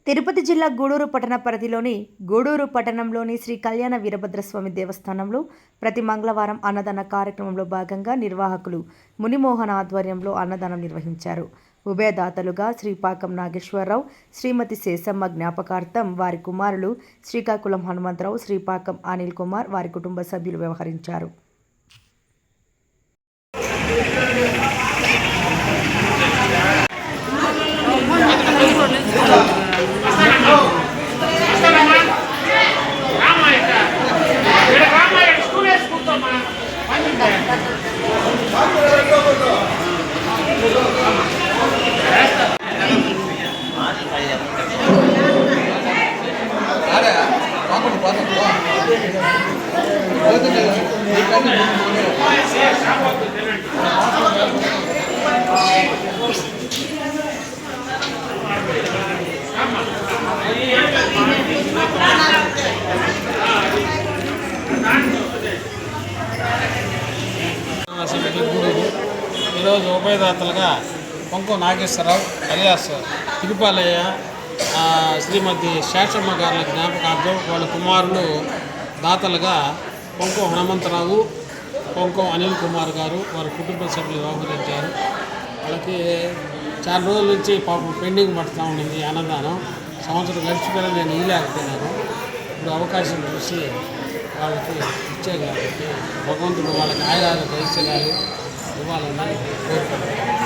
తిరుపతి జిల్లా గూడూరు పట్టణ పరిధిలోని గూడూరు పట్టణంలోని శ్రీ కళ్యాణ వీరభద్రస్వామి దేవస్థానంలో ప్రతి మంగళవారం అన్నదాన కార్యక్రమంలో భాగంగా నిర్వాహకులు మునిమోహన్ ఆధ్వర్యంలో అన్నదానం నిర్వహించారు. ఉభయదాతలుగా శ్రీపాకం నాగేశ్వరరావు, శ్రీమతి శేషమ్మ జ్ఞాపకార్థం వారి కుమారులు శ్రీకాకుళం హనుమంతరావు, శ్రీపాకం అనిల్ కుమార్ వారి కుటుంబ సభ్యులు వ్యవహరించారు. ఈరోజు ఉభయదాతలుగా పొంకు నాగేశ్వరరావు అలియాస్ తిరుపాలయ్య శ్రీమతి శేషమ్మ గారి జ్ఞాపకార్థం వాళ్ళ కుమారులు దాతలుగా పొంకు హనుమంతరావు, పొంకు అనిల్ కుమార్ గారు వారి కుటుంబ సభ్యులు వ్యవహరించారు. వాళ్ళకి చాలా రోజుల నుంచి పాపం పెండింగ్ పడుతూ ఉండింది అన్నదానం. సంవత్సరం గడిచిపోయినా నేను ఇవ్వలేకపోయినాను. ఇప్పుడు అవకాశం చూసి వాళ్ళకి ఇచ్చే కాబట్టి భగవంతుడు వాళ్ళకి ఆయురాలు ఐశ్వర్యాలు ఇవ్వాలని కోరుకుంటున్నాను.